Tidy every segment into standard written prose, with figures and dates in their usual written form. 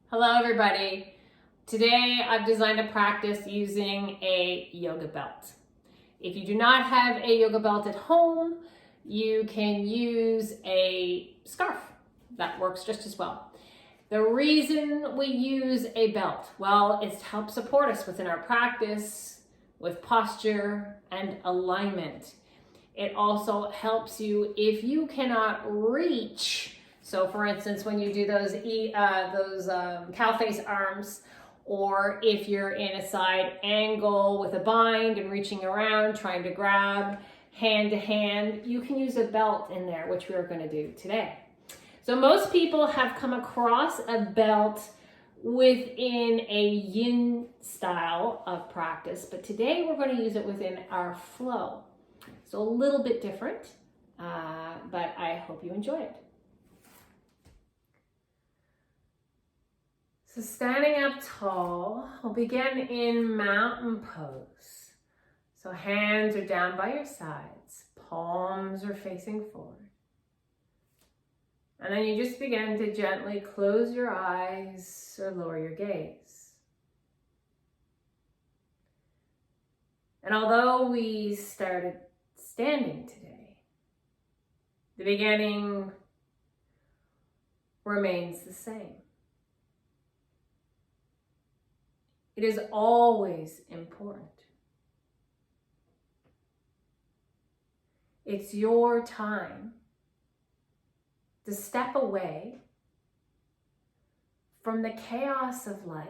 Hello everybody. Today I've designed a practice using a yoga belt. If you do not have a yoga belt at home, you can use a scarf. That works just as well. The reason we use a belt, well, it's to help support us within our practice with posture and alignment. It also helps you if you cannot reach. So for instance, when you do those cow face arms, or if you're in a side angle with a bind and reaching around, trying to grab hand to hand, you can use a belt in there, which we're going to do today. So most people have come across a belt within a yin style of practice, but today we're going to use it within our flow. So a little bit different, but I hope you enjoy it. So standing up tall, we'll begin in mountain pose. So hands are down by your sides, palms are facing forward. And then you just begin to gently close your eyes or lower your gaze. And although we started standing today, the beginning remains the same. It is always important. It's your time to step away from the chaos of life,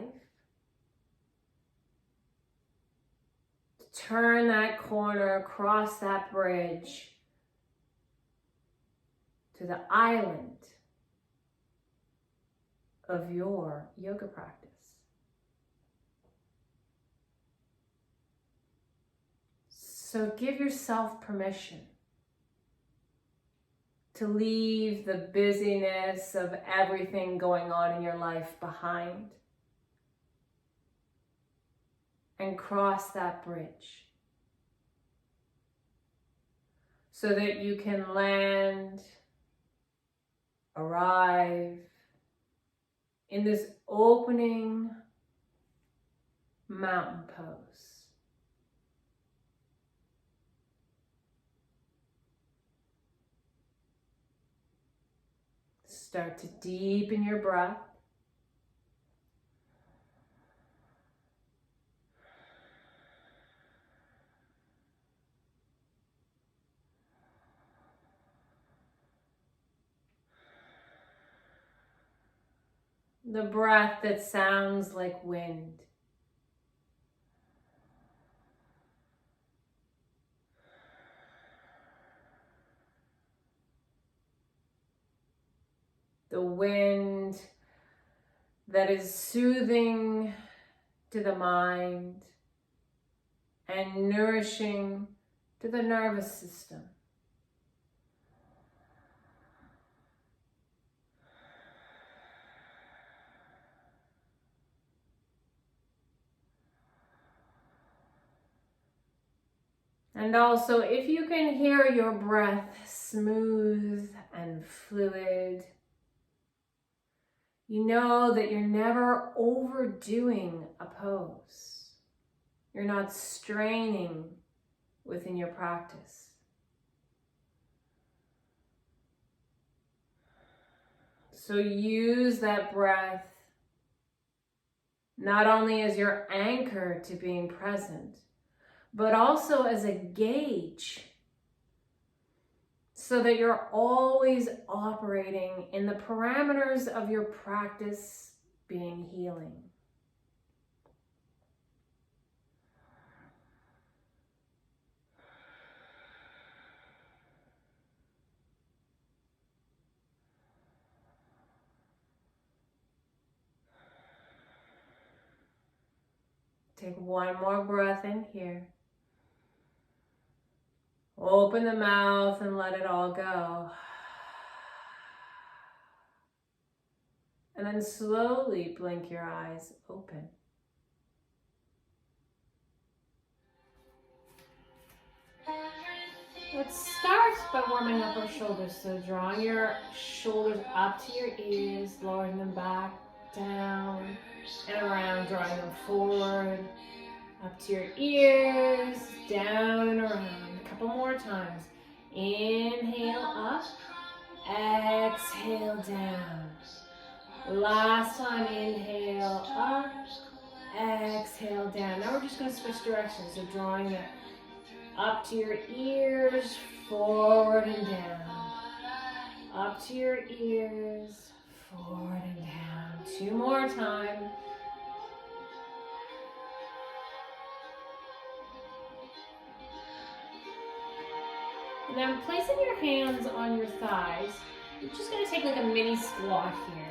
to turn that corner, cross that bridge to the island of your yoga practice. So give yourself permission to leave the busyness of everything going on in your life behind and cross that bridge so that you can land, arrive in this opening mountain pose. Start to deepen your breath. The breath that sounds like wind. The wind that is soothing to the mind and nourishing to the nervous system. And also, if you can hear your breath smooth and fluid, you know that you're never overdoing a pose. You're not straining within your practice. So use that breath not only as your anchor to being present, but also as a gauge so that you're always operating in the parameters of your practice being healing. Take one more breath in here. Open the mouth and let it all go. And then slowly blink your eyes open. Let's start by warming up our shoulders. So drawing your shoulders up to your ears, lowering them back down, and around, drawing them forward, up to your ears, down and around. A couple more times. Inhale up, exhale down. Last time, inhale up, exhale down. Now we're just going to switch directions. So drawing it up to your ears, forward and down. Up to your ears, forward and down. Two more times. Now placing your hands on your thighs, you're just going to take like a mini squat here.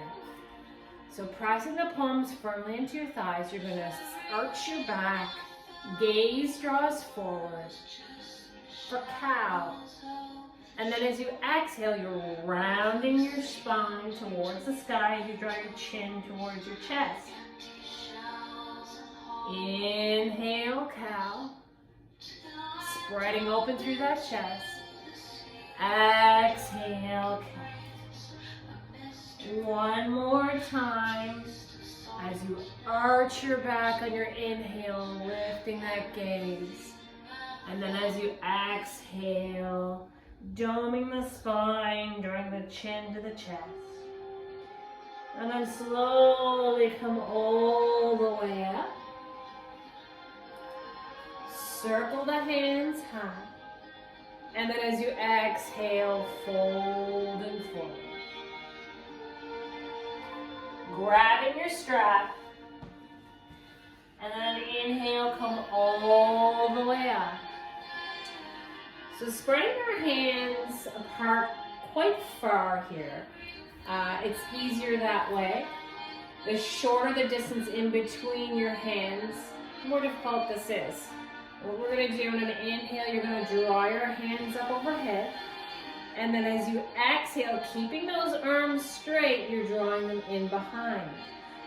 So pressing the palms firmly into your thighs, you're going to arch your back, gaze draws forward for cow. And then as you exhale, you're rounding your spine towards the sky as you draw your chin towards your chest. Inhale, cow. Spreading open through that chest. Exhale, cat. One more time as you arch your back on your inhale, lifting that gaze. And then as you exhale, doming the spine, drawing the chin to the chest. And then slowly come all the way up. Circle the hands high. And then as you exhale, fold and fold. Grabbing your strap. And then inhale, come all the way up. So spreading your hands apart quite far here. It's easier that way. The shorter the distance in between your hands, the more difficult this is. What we're going to do on an inhale, you're going to draw your hands up overhead. And then as you exhale, keeping those arms straight, you're drawing them in behind.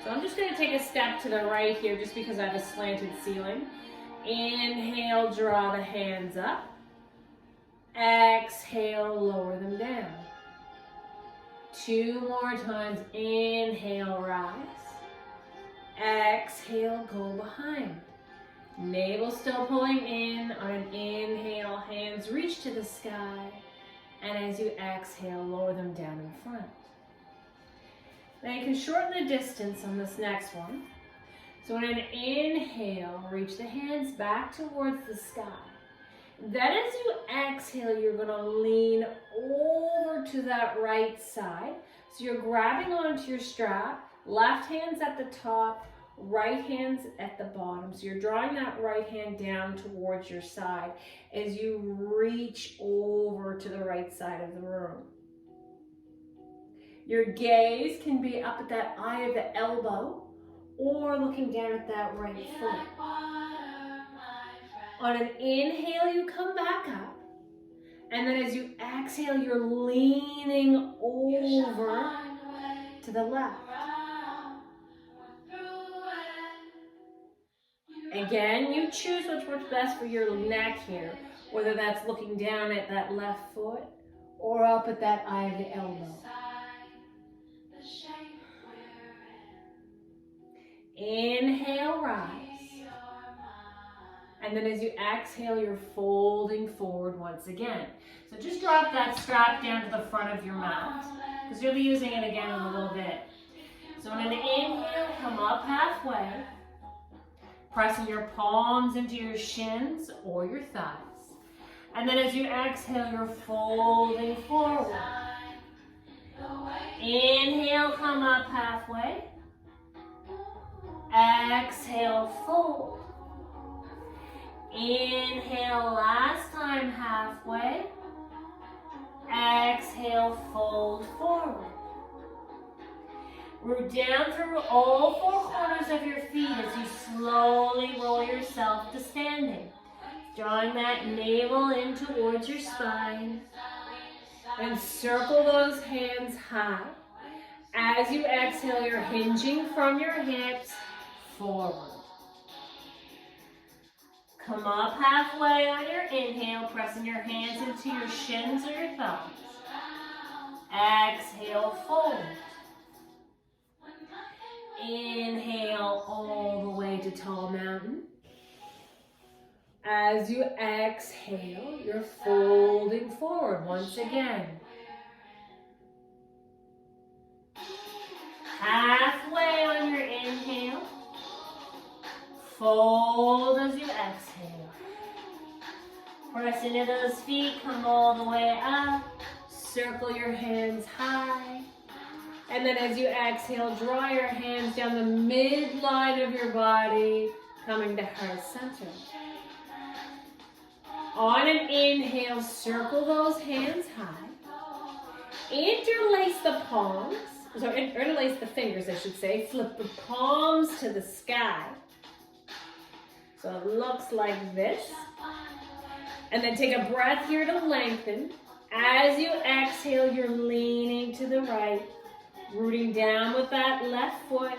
So I'm just going to take a step to the right here just because I have a slanted ceiling. Inhale, draw the hands up. Exhale, lower them down. Two more times. Inhale, rise. Exhale, go behind. Navel still pulling in. On an inhale, hands reach to the sky. And as you exhale, lower them down in front. Now you can shorten the distance on this next one. So on an inhale, reach the hands back towards the sky. Then as you exhale, you're going to lean over to that right side. So you're grabbing onto your strap, left hand's at the top, right hand's at the bottom. So you're drawing that right hand down towards your side as you reach over to the right side of the room. Your gaze can be up at that eye of the elbow or looking down at that right foot. On an inhale, you come back up. And then as you exhale, you're leaning over to the left. Again, you choose which works best for your neck here, whether that's looking down at that left foot or up at that eye of the elbow. Inhale, rise. And then as you exhale, you're folding forward once again. So just drop that strap down to the front of your mat, because you'll be using it again in a little bit. So on an inhale, come up halfway, pressing your palms into your shins or your thighs. And then as you exhale, you're folding forward. Inhale, come up halfway. Exhale, fold. Inhale, last time halfway. Exhale, fold forward. Root down through all four corners of your feet as you slowly roll yourself to standing. Drawing that navel in towards your spine. And circle those hands high. As you exhale, you're hinging from your hips forward. Come up halfway on your inhale, pressing your hands into your shins or your thumbs. Exhale, fold. tall mountain. As you exhale, you're folding forward once again. Halfway on your inhale. Fold as you exhale. Press into those feet, come all the way up. Circle your hands high. And then as you exhale, draw your hands down the midline of your body, coming to heart center. On an inhale, circle those hands high. Interlace the palms, interlace the fingers, I should say. Flip the palms to the sky. So it looks like this. And then take a breath here to lengthen. As you exhale, you're leaning to the right, rooting down with that left foot.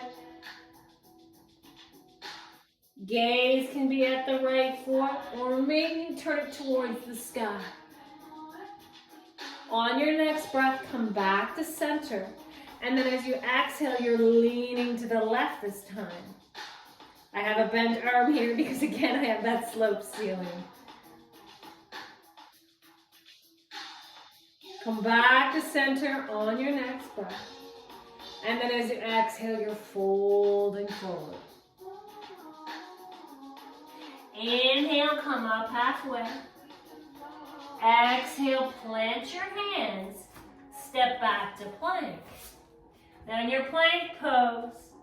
Gaze can be at the right foot, or maybe turn it towards the sky. On your next breath, come back to center. And then as you exhale, you're leaning to the left this time. I have a bent arm here because, again, I have that sloped ceiling. Come back to center on your next breath. And then as you exhale, you're folding forward. Inhale, come up halfway. Exhale, plant your hands. Step back to plank. Now in your plank pose,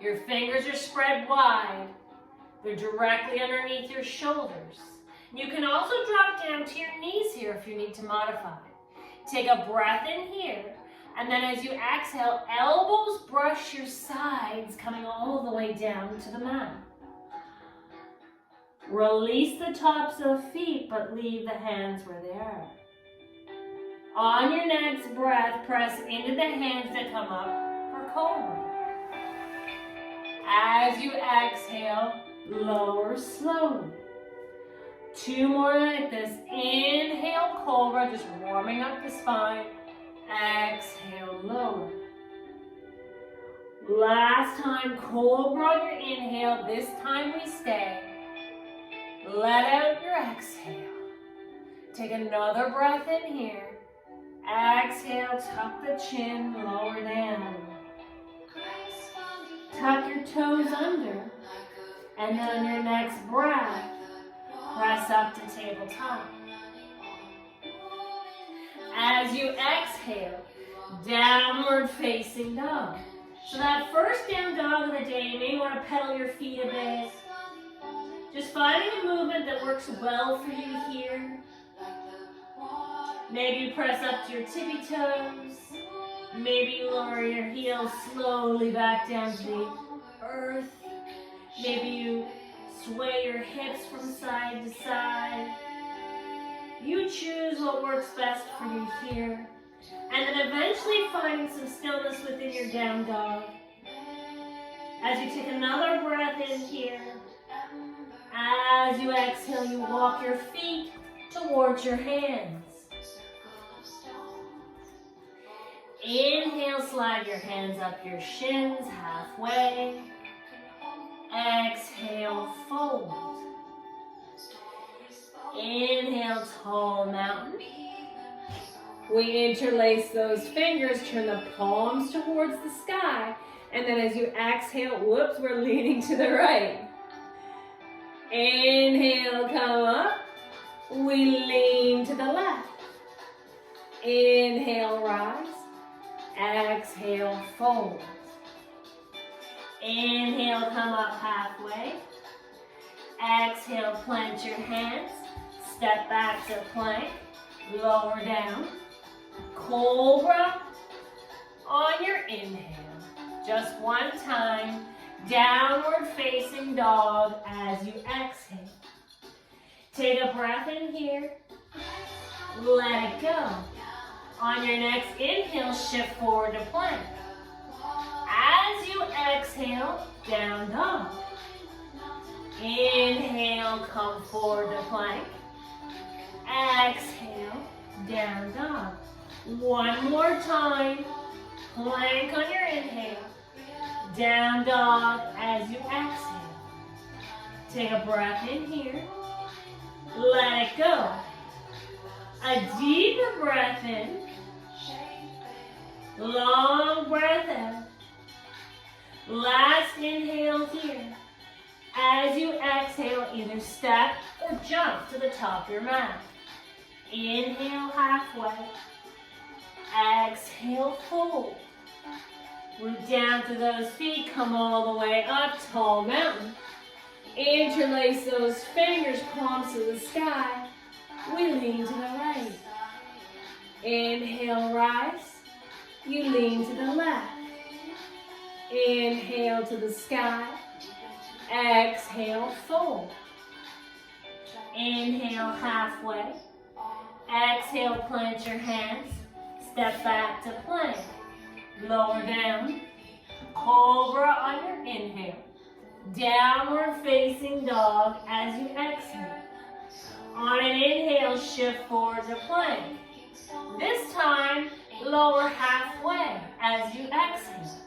your fingers are spread wide. They're directly underneath your shoulders. You can also drop down to your knees here if you need to modify. Take a breath in here, and then as you exhale, elbows brush your sides, coming all the way down to the mat. Release the tops of feet, but leave the hands where they are. On your next breath, press into the hands that come up for cobra. As you exhale, lower slowly. 2 more like this. Inhale, cobra, just warming up the spine. Exhale, lower. Last time, cobra on your inhale. This time we stay. Let out your exhale. Take another breath in here. Exhale, tuck the chin, lower down. Tuck your toes under. And then on your next breath, press up to tabletop. As you exhale, downward facing dog. So that first down dog of the day, you may want to pedal your feet a bit. Just finding a movement that works well for you here. Maybe press up to your tippy toes. Maybe lower your heels slowly back down to the earth. Maybe you sway your hips from side to side. You choose what works best for you here. And then eventually finding some stillness within your down dog. As you take another breath in here. As you exhale, you walk your feet towards your hands. Inhale, slide your hands up your shins halfway. Exhale, fold. Inhale, tall mountain. We interlace those fingers, turn the palms towards the sky, and then as you exhale, whoops, we're leaning to the right. Inhale, come up. We lean to the left. Inhale, rise. Exhale, fold. Inhale, come up halfway. Exhale, plant your hands. Step back to plank. Lower down. Cobra on your inhale. Just one time. Downward facing dog as you exhale. Take a breath in here. Let it go. On your next inhale, shift forward to plank. As you exhale, down dog. Inhale, come forward to plank. Exhale, down dog. One more time. Plank on your inhale. Down dog as you exhale. Take a breath in here. Let it go. A deeper breath in. Long breath out. Last inhale here. As you exhale, either step or jump to the top of your mat. Inhale halfway. Exhale, fold. Root down to those feet, come all the way up, tall mountain. Interlace those fingers, palms to the sky. We lean to the right. Inhale, rise. You lean to the left. Inhale to the sky. Exhale, fold. Inhale, halfway. Exhale, plant your hands. Step back to plank. Lower down. Cobra on your inhale. Downward facing dog as you exhale. On an inhale, shift forward to plank. This time, lower halfway as you exhale.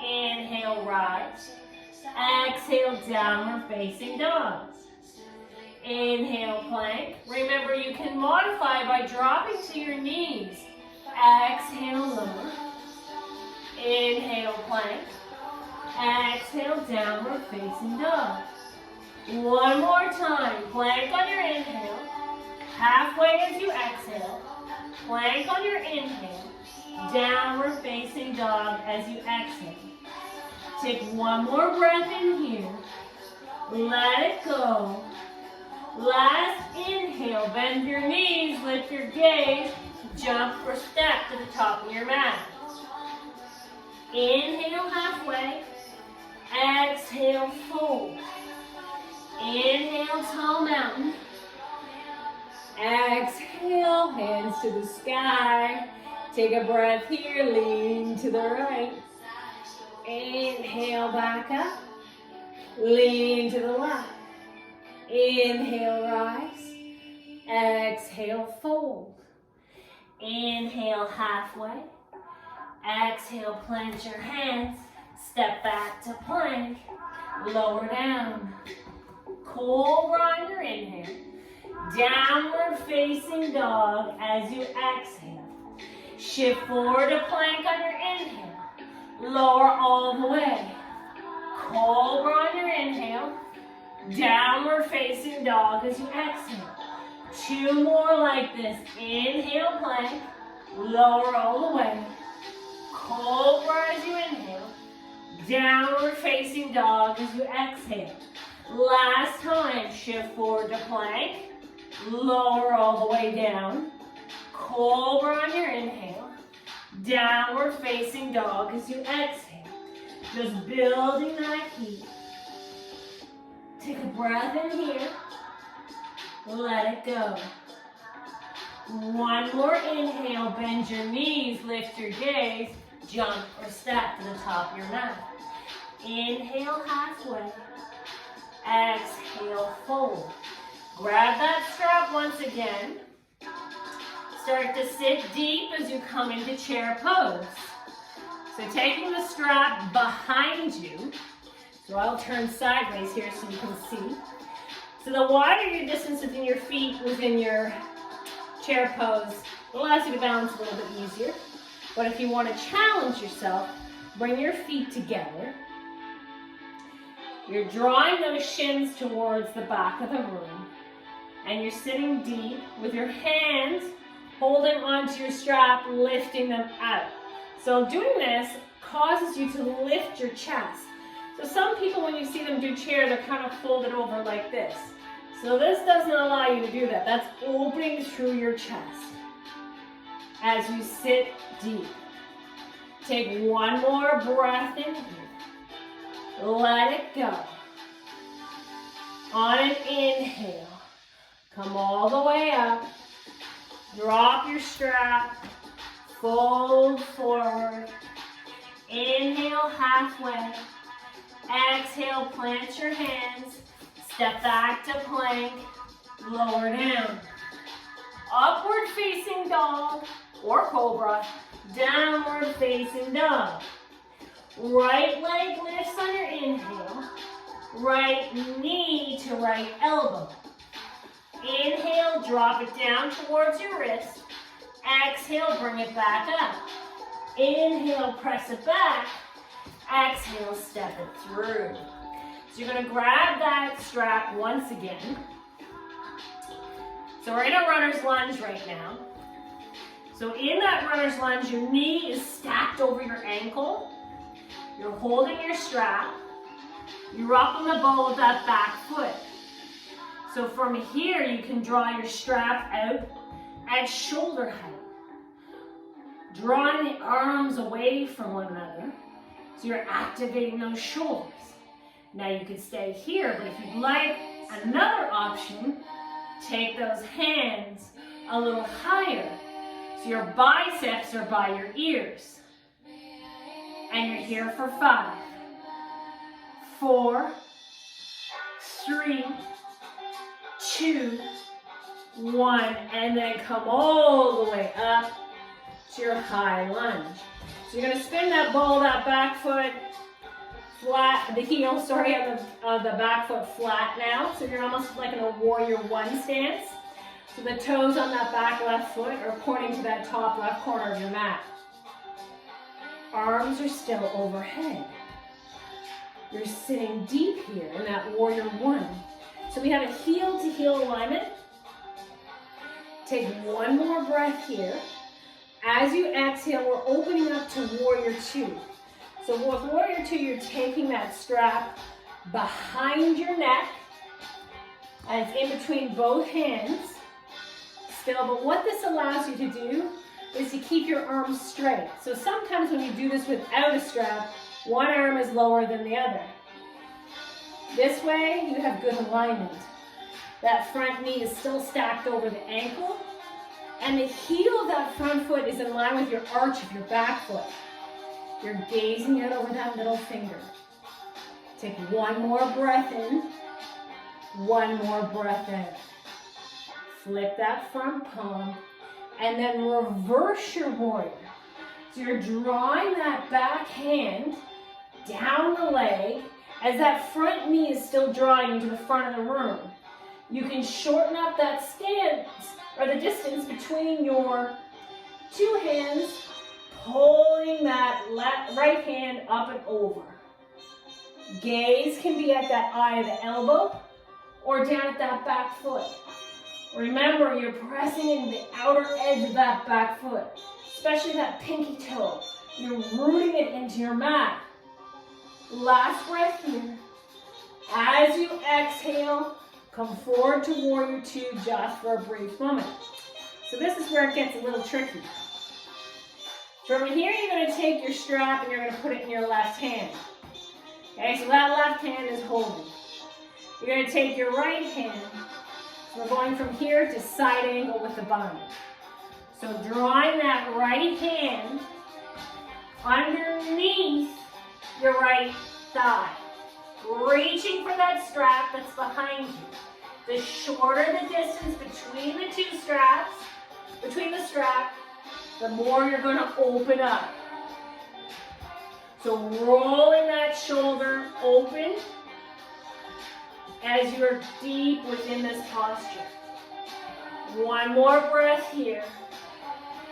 Inhale, rise. Exhale, downward facing dog. Inhale, plank. Remember, you can modify by dropping to your knees. Exhale, lower. Inhale, plank. Exhale, downward facing dog. One more time. Plank on your inhale. Halfway as you exhale. Plank on your inhale. Downward facing dog as you exhale. Take one more breath in here. Let it go. Last inhale. Bend your knees. Lift your gaze. Jump or step to the top of your mat. Inhale halfway. Exhale, fold. Inhale, tall mountain. Exhale, hands to the sky. Take a breath here, lean to the right. Inhale, back up. Lean to the left. Inhale, rise. Exhale, fold. Inhale, halfway. Exhale, plant your hands. Step back to plank. Lower down. Cobra on your inhale. Downward facing dog as you exhale. Shift forward to plank on your inhale. Lower all the way. Cobra on your inhale. Downward facing dog as you exhale. Two more like this. Inhale, plank. Lower all the way. Cobra as you inhale. Downward facing dog as you exhale. Last time, shift forward to plank. Lower all the way down. Cobra on your inhale. Downward facing dog as you exhale. Just building that heat. Take a breath in here. Let it go. One more inhale. Bend your knees. Lift your gaze. Jump or step to the top of your mat. Inhale halfway. Exhale, fold. Grab that strap once again. Start to sit deep as you come into chair pose. So taking the strap behind you. So I'll turn sideways here so you can see. So the wider your distance within your feet within your chair pose, it allows you to balance a little bit easier. But if you want to challenge yourself, bring your feet together. You're drawing those shins towards the back of the room. And you're sitting deep with your hands holding onto your strap, lifting them out. So doing this causes you to lift your chest. So some people, when you see them do chair, they're kind of folded over like this. So this doesn't allow you to do that. That's opening through your chest as you sit deep. Take one more breath in here. Let it go. On an inhale, come all the way up. Drop your strap. Fold forward. Inhale halfway. Exhale, plant your hands. Step back to plank. Lower down. Upward facing dog or cobra. Downward facing dog. Right leg lifts on your inhale. Right knee to right elbow. Inhale, drop it down towards your wrist. Exhale, bring it back up. Inhale, press it back. Exhale, step it through. So you're going to grab that strap once again. So we're in a runner's lunge right now. So in that runner's lunge, your knee is stacked over your ankle. You're holding your strap. You're up on the ball of that back foot. So from here, you can draw your strap out at shoulder height. Drawing the arms away from one another. So you're activating those shoulders. Now you can stay here, but if you'd like another option, take those hands a little higher. So your biceps are by your ears. And you're here for 5, 4, 3, 2, 1, and then come all the way up to your high lunge. So you're going to spin that ball, that back foot flat, the heel, of the back foot flat now. So you're almost like in a warrior 1 stance. So the toes on that back left foot are pointing to that top left corner of your mat. Arms are still overhead. You're sitting deep here in that warrior 1. So we have a heel to heel alignment. Take one more breath here. As you exhale, we're opening up to warrior 2. So with warrior 2, you're taking that strap behind your neck and it's in between both hands still. But what this allows you to do is to keep your arms straight. So sometimes when you do this without a strap, one arm is lower than the other. This way, you have good alignment. That front knee is still stacked over the ankle, and the heel of that front foot is in line with your arch of your back foot. You're gazing out over that middle finger. Take one more breath in, one more breath out. Flip that front palm, and then reverse your warrior. So you're drawing that back hand down the leg as that front knee is still drawing into the front of the room. You can shorten up that stance or the distance between your 2 hands, pulling that right hand up and over. Gaze can be at that eye of the elbow or down at that back foot. Remember, you're pressing in the outer edge of that back foot, especially that pinky toe. You're rooting it into your mat. Last breath here. As you exhale, come forward to warrior 2 just for a brief moment. So this is where it gets a little tricky. So from here, you're going to take your strap and you're going to put it in your left hand. Okay, so that left hand is holding. You're going to take your right hand. So we're going from here to side angle with the bind. So drawing that right hand underneath your right thigh. Reaching for that strap that's behind you. The shorter the distance between the 2 straps, between the strap, the more you're going to open up. So rolling that shoulder open as you're deep within this posture. One more breath here.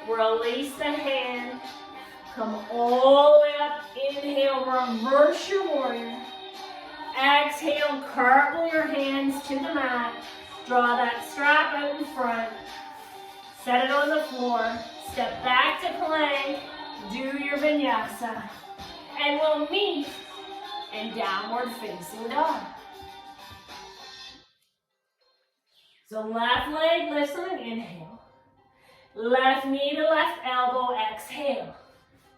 Release the hand. Come all the way up. Inhale, reverse your warrior. Exhale, cartwheel your hands to the mat. Draw that strap out in front. Set it on the floor. Step back to plank. Do your vinyasa. And we'll meet in downward facing dog. So left leg lifts on an inhale. Left knee to left elbow, exhale.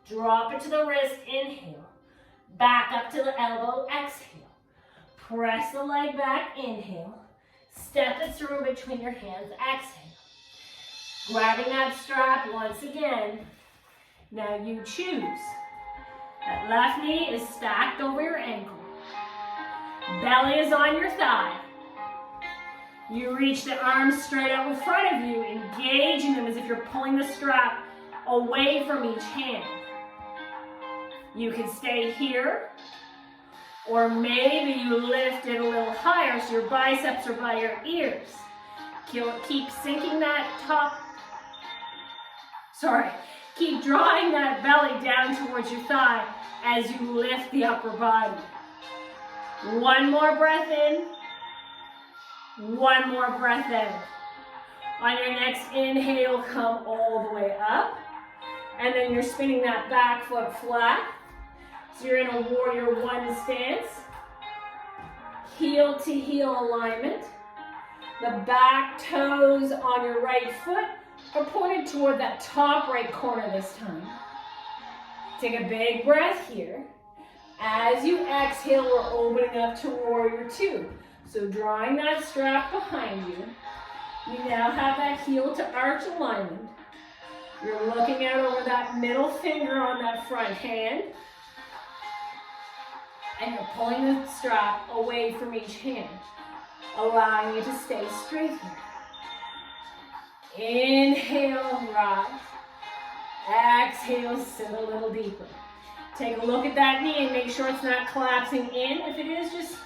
Drop it to the wrist, inhale. Back up to the elbow, exhale. Press the leg back, inhale. Step it through between your hands, exhale. Grabbing that strap once again. Now you choose. That left knee is stacked over your ankle. Belly is on your thigh. You reach the arms straight out in front of you, engaging them as if you're pulling the strap away from each hand. You can stay here, or maybe you lift it a little higher so your biceps are by your ears. Keep sinking that keep drawing that belly down towards your thigh as you lift the upper body. One more breath in. One more breath in. On your next inhale, come all the way up. And then you're spinning that back foot flat. So you're in a warrior one stance. Heel to heel alignment. The back toes on your right foot are pointed toward that top right corner this time. Take a big breath here. As you exhale, we're opening up to warrior two. So drawing that strap behind you. You now have that heel to arch alignment. You're looking out over that middle finger on that front hand. And you're pulling the strap away from each hand, allowing you to stay straight here. Inhale, rise. Exhale, sit a little deeper. Take a look at that knee and make sure it's not collapsing in. If it is, just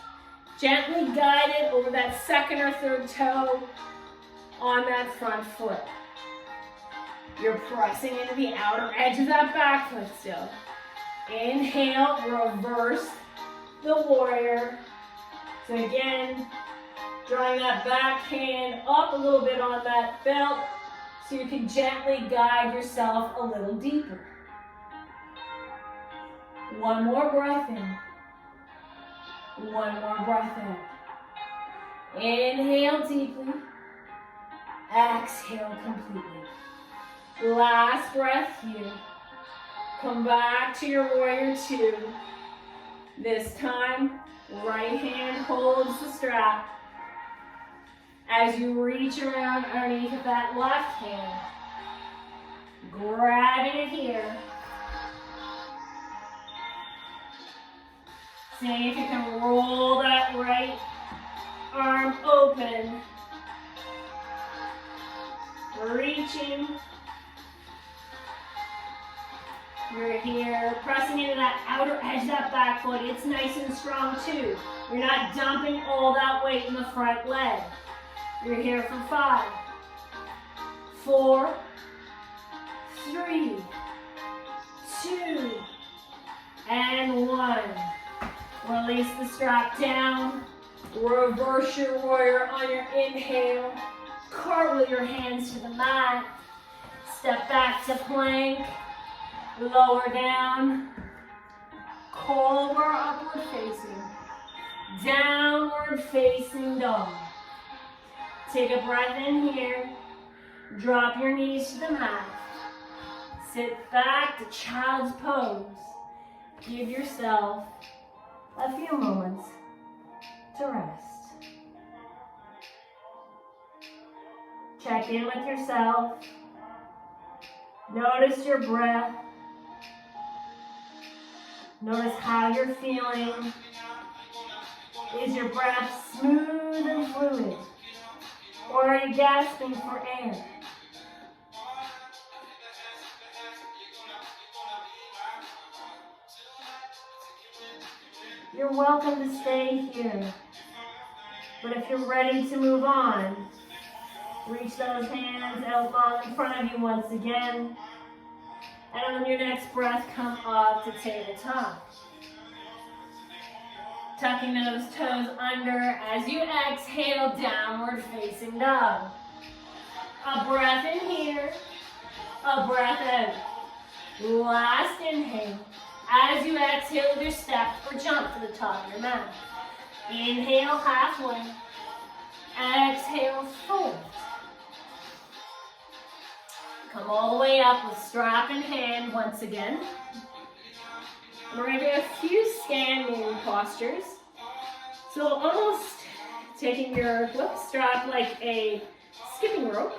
gently guide it over that second or third toe on that front foot. You're pressing into the outer edge of that back foot still. Inhale, reverse the warrior. So again, drawing that back hand up a little bit on that belt so you can gently guide yourself a little deeper. One more breath in. One more breath in. Inhale deeply. Exhale completely. Last breath here. Come back to your warrior two. This time, right hand holds the strap. As you reach around underneath that left hand, grabbing it here. See if you can roll that right arm open. Reaching. You're here, pressing into that outer edge of that back foot. It's nice and strong too. You're not dumping all that weight in the front leg. You're here for 5, 4, 3, 2, and 1. Release the strap down. Reverse your warrior on your inhale. Cartwheel your hands to the mat. Step back to plank. Lower down. Cobra upward facing. Downward facing dog. Take a breath in here. Drop your knees to the mat. Sit back to child's pose. Give yourself a few moments to rest. Check in with yourself. Notice your breath. Notice how you're feeling. Is your breath smooth and fluid? Or are you gasping for air? You're welcome to stay here. But if you're ready to move on, reach those hands out long in front of you once again. And on your next breath, come up to tabletop. Tucking those toes under as you exhale, downward facing dog. A breath in here, a breath out. Last inhale. As you exhale, either step or jump to the top of your mat. Inhale halfway. Exhale forward. Come all the way up with strap in hand once again. We're going to do a few standing postures. So almost taking your strap like a skipping rope.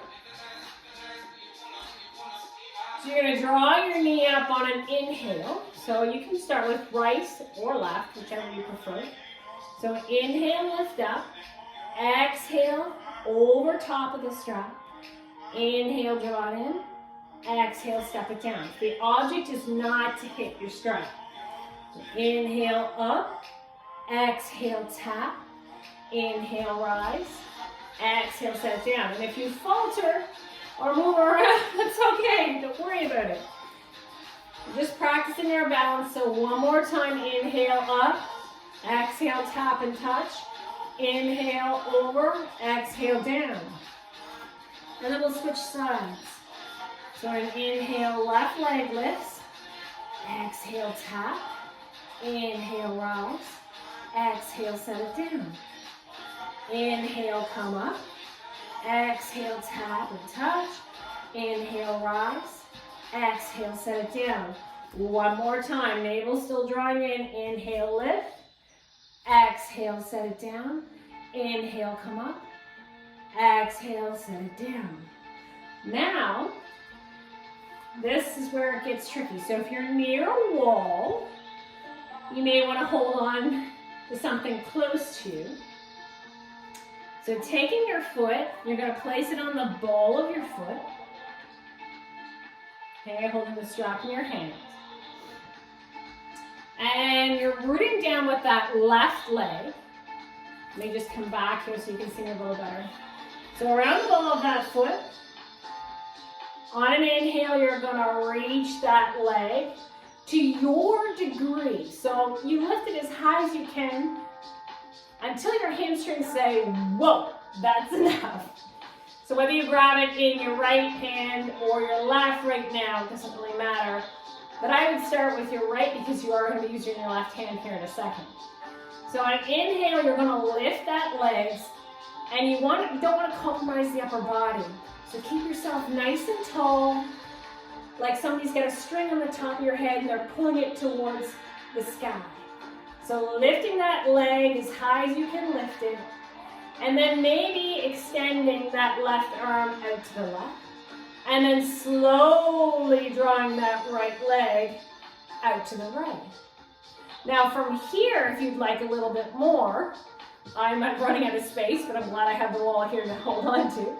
So you're going to draw your knee up on an inhale. So you can start with right or left, whichever you prefer. So inhale, lift up. Exhale, over top of the strap. Inhale, draw it in. Exhale, step it down. The object is not to hit your strap. Inhale up, exhale tap, inhale rise, exhale set down. And if you falter or move around, that's okay, don't worry about it. Just practicing our balance. So one more time, inhale up, exhale tap and touch, inhale over, exhale down. And then we'll switch sides. So an inhale, left leg lifts, exhale tap, inhale rise, exhale set it down. Inhale come up, exhale tap and touch, inhale rise, exhale set it down. One more time, navel still drawing in, inhale lift, exhale set it down, inhale come up, exhale set it down. Now, this is where it gets tricky. So if you're near a wall, you may want to hold on to something close to you. So taking your foot, you're going to place it on the ball of your foot. Okay, holding the strap in your hand. And you're rooting down with that left leg. Let me just come back here so you can see me a little better. So around the ball of that foot, on an inhale, you're going to reach that leg to your degree. So you lift it as high as you can until your hamstrings say, whoa, that's enough. So whether you grab it in your right hand or your left right now, it doesn't really matter. But I would start with your right because you are going to be using your left hand here in a second. So on an inhale, you're going to lift that leg, and you don't want to compromise the upper body. So keep yourself nice and tall, like somebody's got a string on the top of your head and they're pulling it towards the sky. So lifting that leg as high as you can lift it, and then maybe extending that left arm out to the left, and then slowly drawing that right leg out to the right. Now from here, if you'd like a little bit more, I'm running out of space, but I'm glad I have the wall here to hold on to.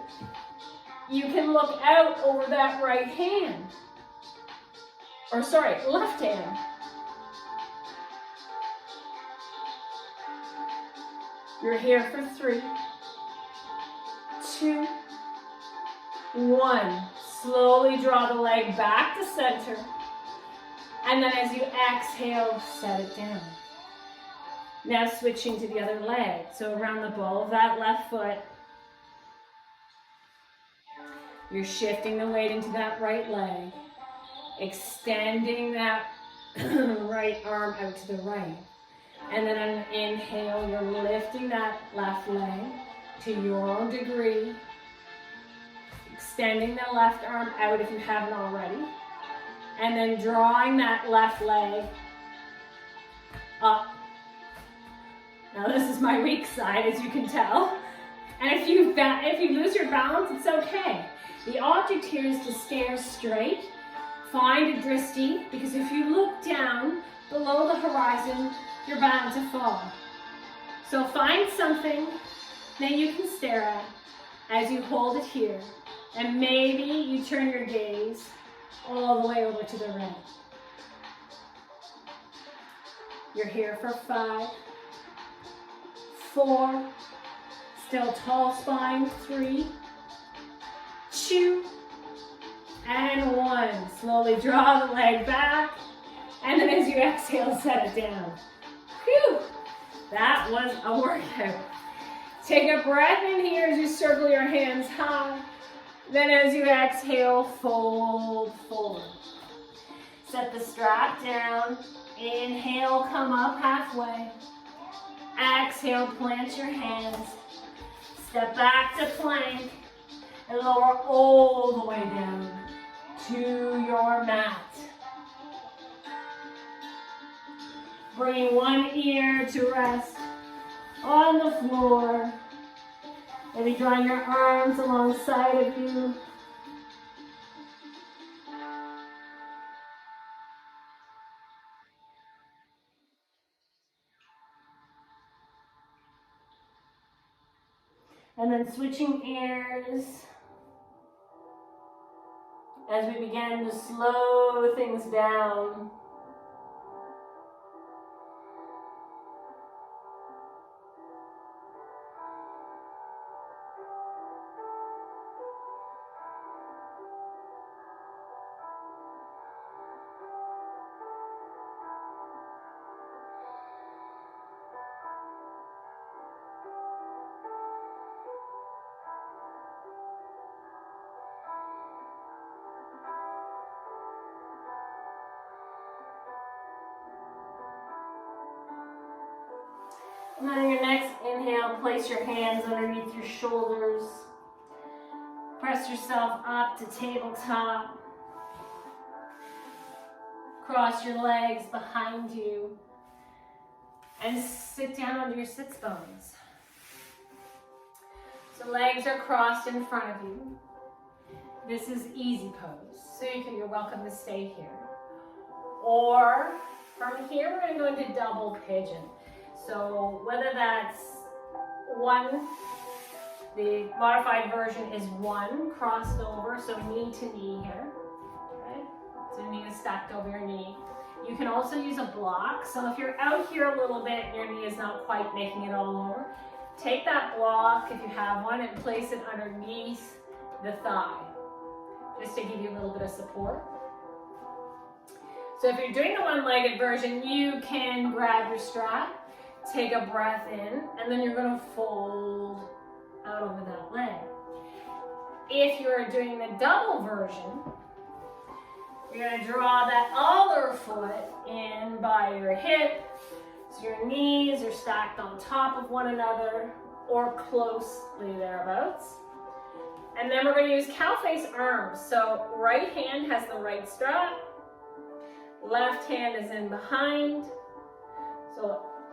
You can look out over that right hand. Or sorry, left hand. You're here for 3, 2, 1. Slowly draw the leg back to center. And then as you exhale, set it down. Now switching to the other leg. So around the ball of that left foot, you're shifting the weight into that right leg, extending that right arm out to the right. And then on an inhale, you're lifting that left leg to your own degree, extending the left arm out if you haven't already, and then drawing that left leg up. Now this is my weak side, as you can tell. And if you lose your balance, it's okay. The object here is to stare straight, find a drishti, because if you look down below the horizon, you're bound to fall. So find something that you can stare at as you hold it here. And maybe you turn your gaze all the way over to the right. You're here for 5, 4, still tall spine, 3, 2, and 1. Slowly draw the leg back, and then as you exhale, set it down. Whew, that was a workout. Take a breath in here as you circle your hands high. Then as you exhale, fold forward. Set the strap down. Inhale, come up halfway. Exhale, plant your hands. Step back to plank and lower all the way down to your mat. Bringing one ear to rest on the floor. Maybe drawing your arms alongside of you. And then switching ears as we begin to slow things down. And then on your next inhale, place your hands underneath your shoulders. Press yourself up to tabletop. Cross your legs behind you. And sit down onto your sits bones. So legs are crossed in front of you. This is easy pose, so you're welcome to stay here. Or from here, we're going to go into double pigeon. So whether that's one, the modified version is one crossed over, so knee to knee here. Okay? So knee is stacked over your knee. You can also use a block. So if you're out here a little bit and your knee is not quite making it all over, take that block, if you have one, and place it underneath the thigh, just to give you a little bit of support. So if you're doing the one-legged version, you can grab your strap, take a breath in, and then you're going to fold out over that leg. If you're doing the double version, you're going to draw that other foot in by your hip, so your knees are stacked on top of one another or closely thereabouts. And then we're going to use cow face arms. So right hand has the right strap, left hand is in behind.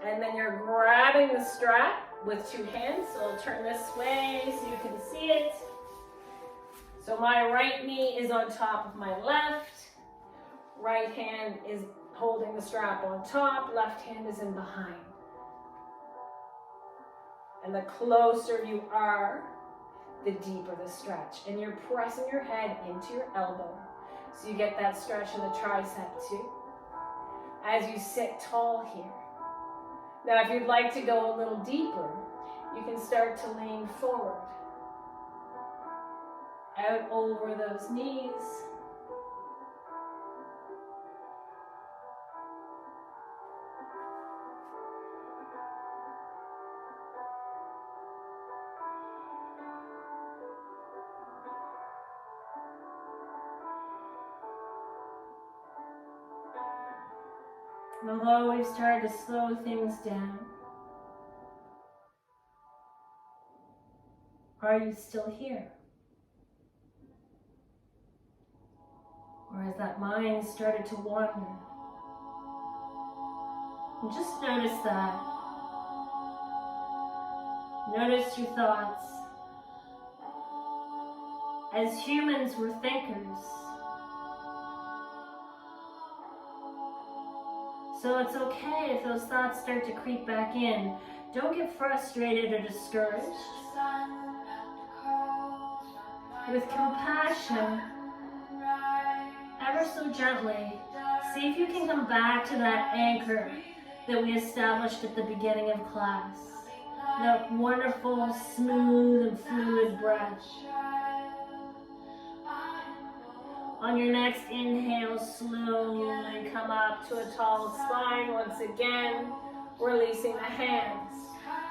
And then you're grabbing the strap with two hands. So I'll turn this way so you can see it. So my right knee is on top of my left. Right hand is holding the strap on top, left hand is in behind. And the closer you are, the deeper the stretch. And you're pressing your head into your elbow. So you get that stretch in the tricep too. As you sit tall here. Now if you'd like to go a little deeper, you can start to lean forward. Out over those knees. And although we've started to slow things down, are you still here? Or has that mind started to wander? And just notice that. Notice your thoughts. As humans, we're thinkers. So it's okay if those thoughts start to creep back in. Don't get frustrated or discouraged. With compassion, ever so gently, see if you can come back to that anchor that we established at the beginning of class. That wonderful, smooth and fluid breath. On your next inhale, slowly come up to a tall spine once again, releasing the hands.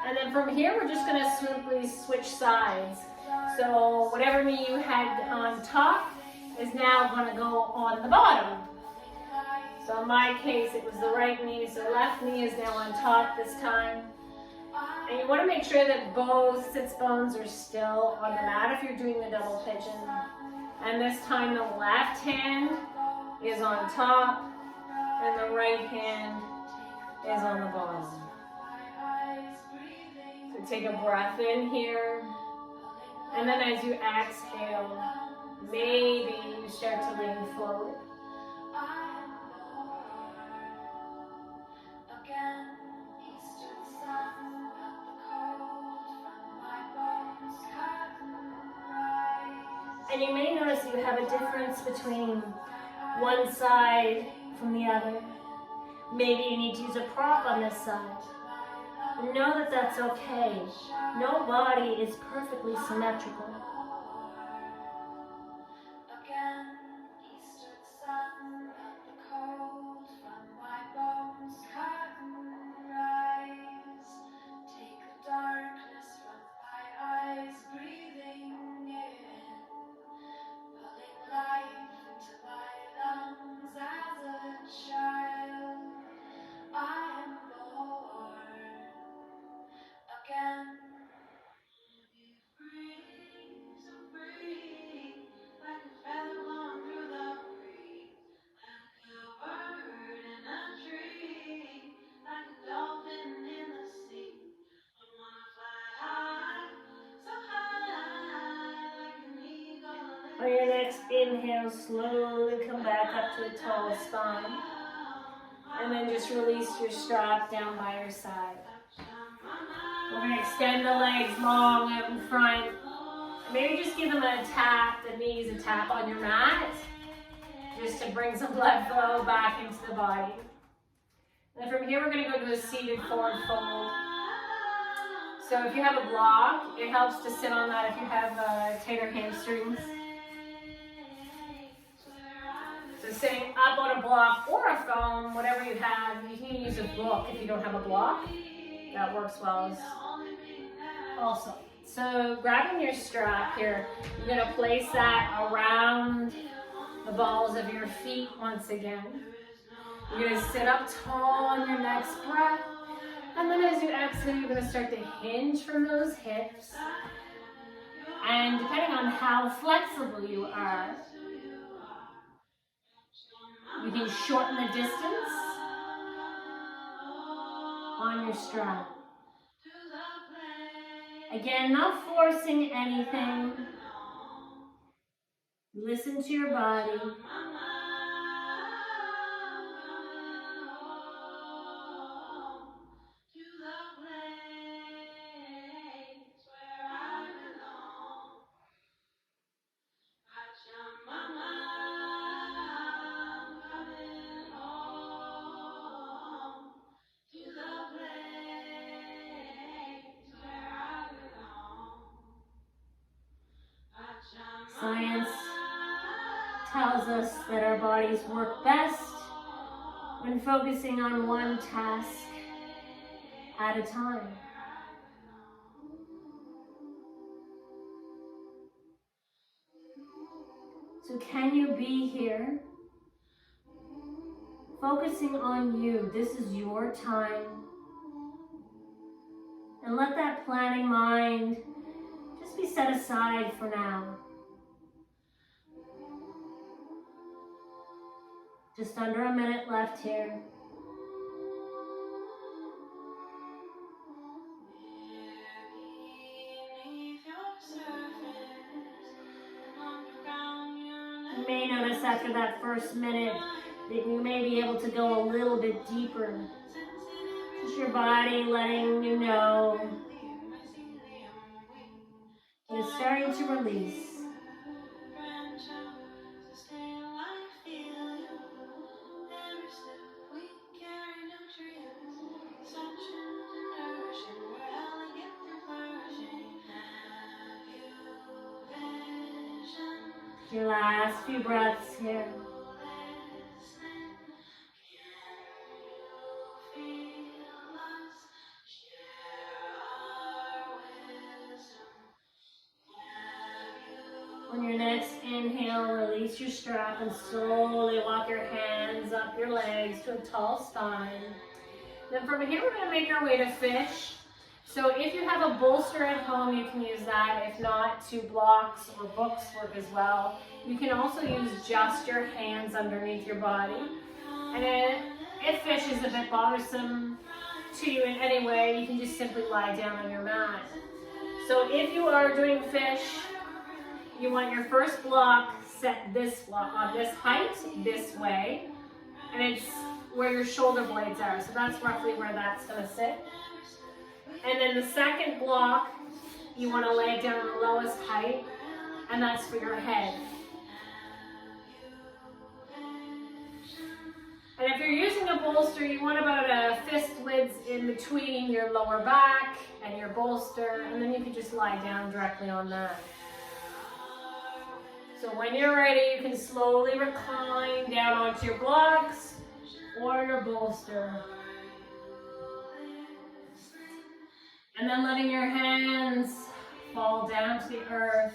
And then from here, we're just going to simply switch sides. So whatever knee you had on top is now going to go on the bottom. So in my case, it was the right knee, so left knee is now on top this time. And you want to make sure that both sits bones are still on the mat if you're doing the double pigeon. And this time the left hand is on top and the right hand is on the bottom. So take a breath in here. And then as you exhale, maybe you start to lean forward. And you may notice you have a difference between one side from the other. Maybe you need to use a prop on this side. Know that that's okay. No body is perfectly symmetrical. On your next inhale, slowly come back up to a tall spine. And then just release your strap down by your side. We're going to extend the legs long out in front. Maybe just give them a tap, the knees a tap on your mat, just to bring some blood flow back into the body. And from here, we're going to go to a seated forward fold. So if you have a block, it helps to sit on that if you have tighter hamstrings. So sitting up on a block or a foam, whatever you have, you can use a book if you don't have a block. That works well also. So grabbing your strap here, you're going to place that around the balls of your feet once again. You're going to sit up tall on your next breath. And then as you exhale, you're going to start to hinge from those hips. And depending on how flexible you are, you can shorten the distance on your strap. Again, not forcing anything. Listen to your body. Science tells us that our bodies work best when focusing on one task at a time. So can you be here, focusing on you? This is your time. And let that planning mind just be set aside for now. Just under a minute left here. You may notice after that first minute that you may be able to go a little bit deeper. Just your body letting you know that it's starting to release. Your last few breaths here. On your next inhale, release your strap and slowly walk your hands up your legs to a tall spine. Then from here, we're going to make our way to fish. So if you have a bolster at home, you can use that. If not, 2 blocks or books work as well. You can also use just your hands underneath your body. And then if fish is a bit bothersome to you in any way, you can just simply lie down on your mat. So if you are doing fish, you want your first block set this block on this height, this way. And it's where your shoulder blades are. So that's roughly where that's going to sit. And then the second block, you want to lay it down on the lowest height, and that's for your head. And if you're using a bolster, you want about a fist width in between your lower back and your bolster, and then you can just lie down directly on that. So when you're ready, you can slowly recline down onto your blocks or your bolster. And then letting your hands fall down to the earth,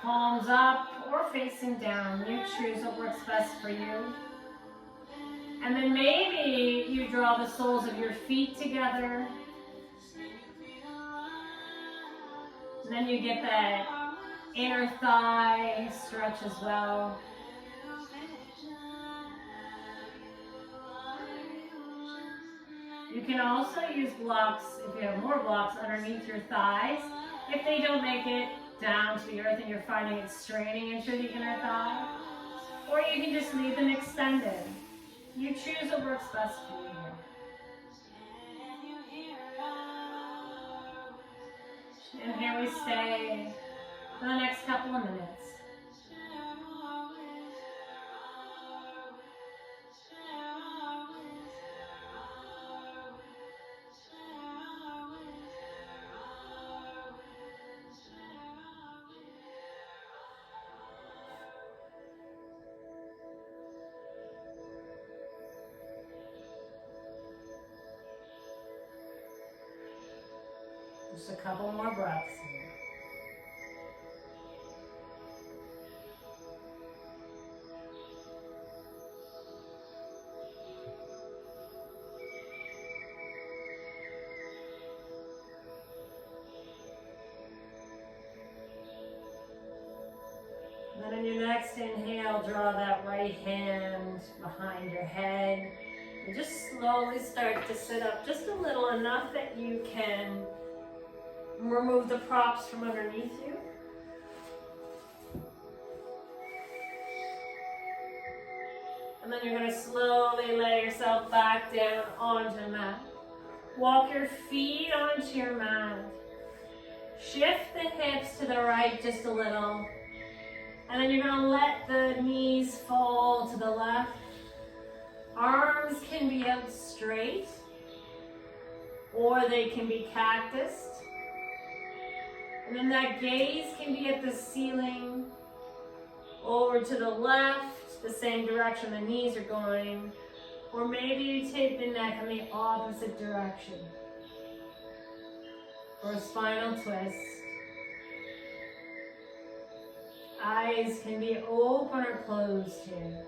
palms up or facing down. You choose what works best for you. And then maybe you draw the soles of your feet together. And then you get that inner thigh stretch as well. You can also use blocks, if you have more blocks, underneath your thighs. If they don't make it, down to the earth and you're finding it straining into the inner thigh. Or you can just leave them extended. You choose what works best for you here. And here we stay for the next couple of minutes. Just a couple more breaths here. And then on your next inhale, draw that right hand behind your head. And just slowly start to sit up just a little, enough that you can remove the props from underneath you. And then you're going to slowly lay yourself back down onto the mat. Walk your feet onto your mat. Shift the hips to the right just a little. And then you're going to let the knees fall to the left. Arms can be out straight, or they can be cactused. And then that gaze can be at the ceiling, over to the left, the same direction the knees are going. Or maybe you take the neck in the opposite direction for a spinal twist. Eyes can be open or closed here.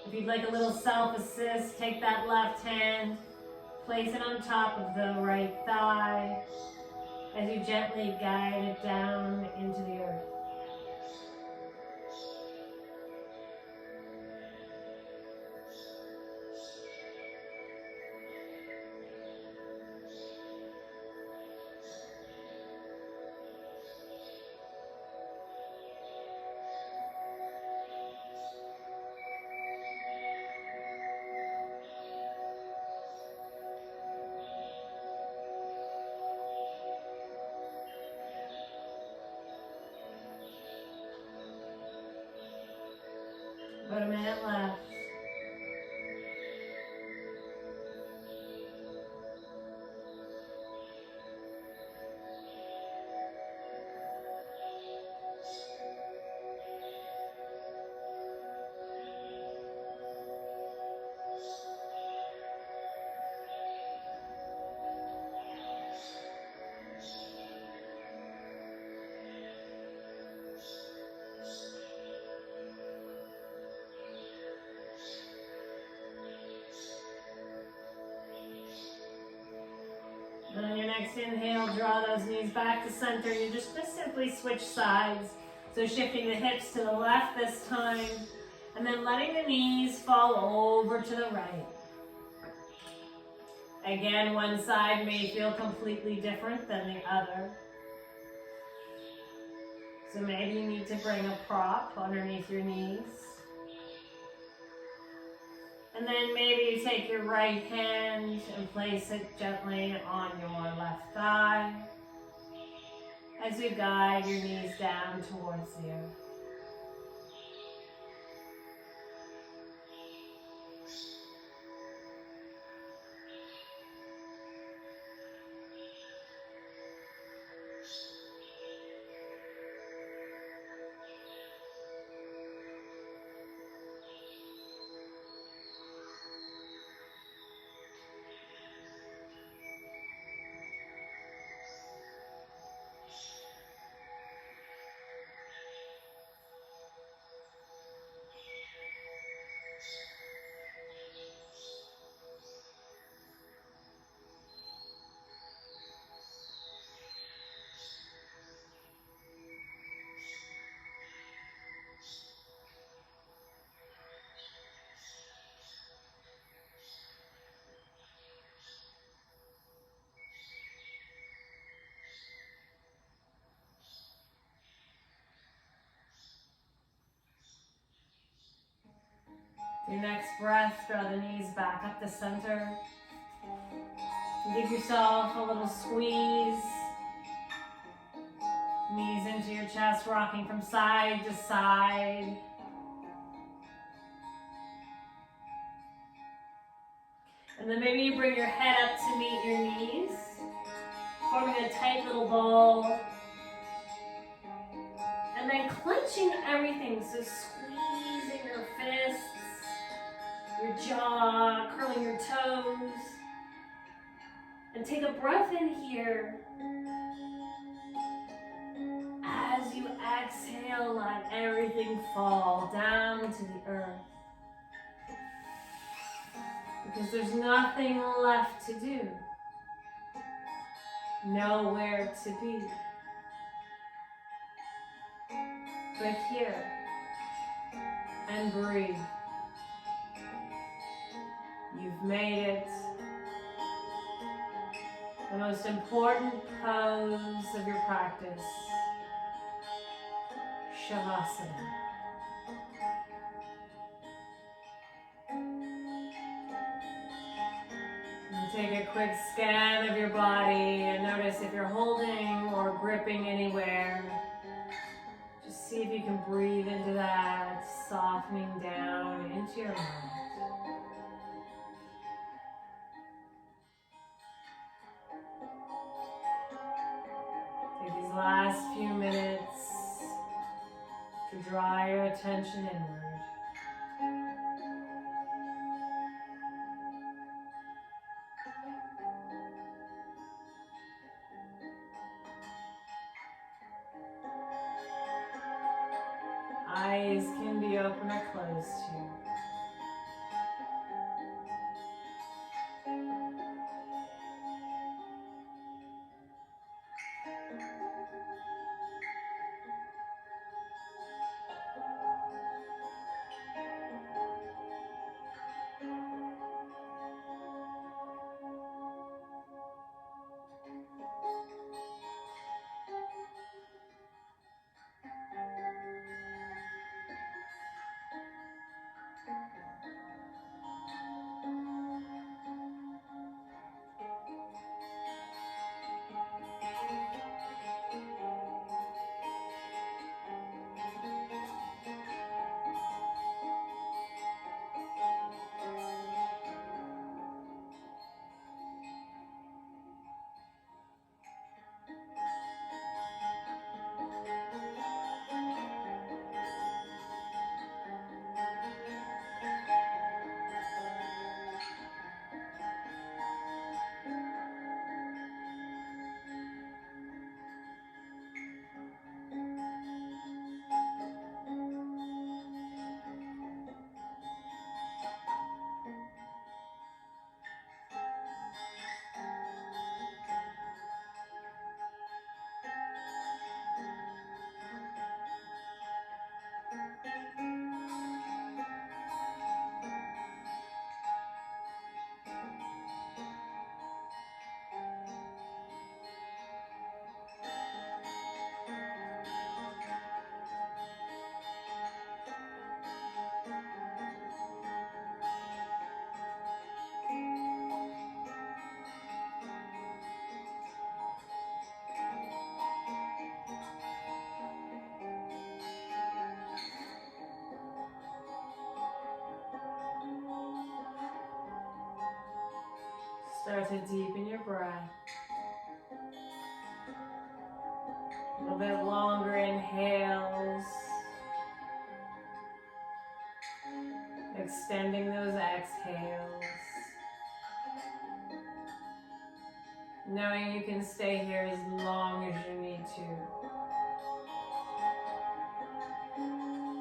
If you'd like a little self-assist, take that left hand, place it on top of the right thigh as you gently guide it down into the earth. About a minute left. And on your next inhale, draw those knees back to center. You're just going to simply switch sides. So shifting the hips to the left this time, and then letting the knees fall over to the right. Again, one side may feel completely different than the other. So maybe you need to bring a prop underneath your knees. And then maybe you take your right hand and place it gently on your left thigh as you guide your knees down towards the earth. Your next breath, draw the knees back up to center. Give yourself a little squeeze. Knees into your chest, rocking from side to side. And then maybe you bring your head up to meet your knees, forming a tight little ball. And then clenching everything, so squeezing your fists, your jaw, curling your toes. And take a breath in here. As you exhale, let everything fall down to the earth. Because there's nothing left to do. Nowhere to be. But here. And breathe. You've made it. The most important pose of your practice. Shavasana. And take a quick scan of your body and notice if you're holding or gripping anywhere. Just see if you can breathe into that, softening down into your mat. Take these last few minutes to draw your attention inward. Eyes can be open or closed here. Start to deepen your breath. A little bit longer inhales. Extending those exhales. Knowing you can stay here as long as you need to.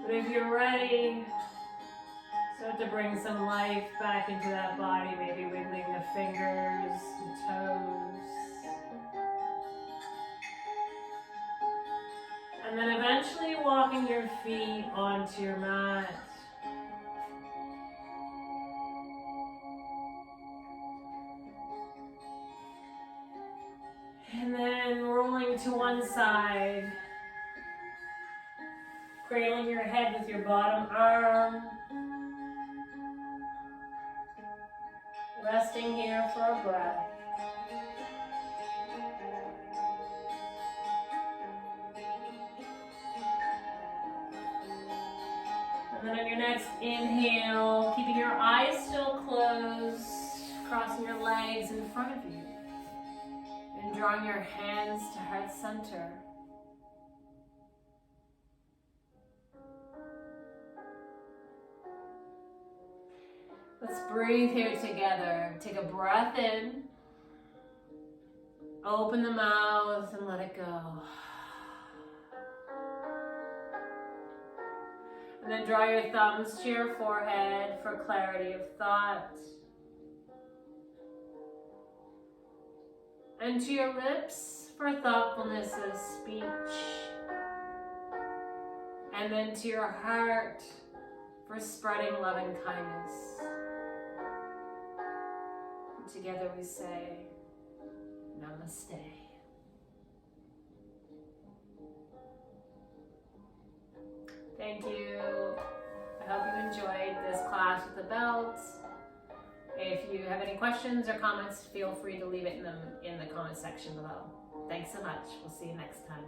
But if you're ready, start to bring some life back into that body, maybe wiggling the fingers, the toes. And then eventually walking your feet onto your mat. And then rolling to one side. Cradling your head with your bottom arm. Resting here for a breath. And then on your next inhale, keeping your eyes still closed, crossing your legs in front of you, and drawing your hands to heart center. Let's breathe here together. Take a breath in, open the mouth, and let it go. And then draw your thumbs to your forehead for clarity of thought. And to your lips for thoughtfulness of speech. And then to your heart for spreading loving kindness. And together we say, Namaste. Thank you. I hope you enjoyed this class with the belt. If you have any questions or comments, feel free to leave it in the comment section below. Thanks so much. We'll see you next time.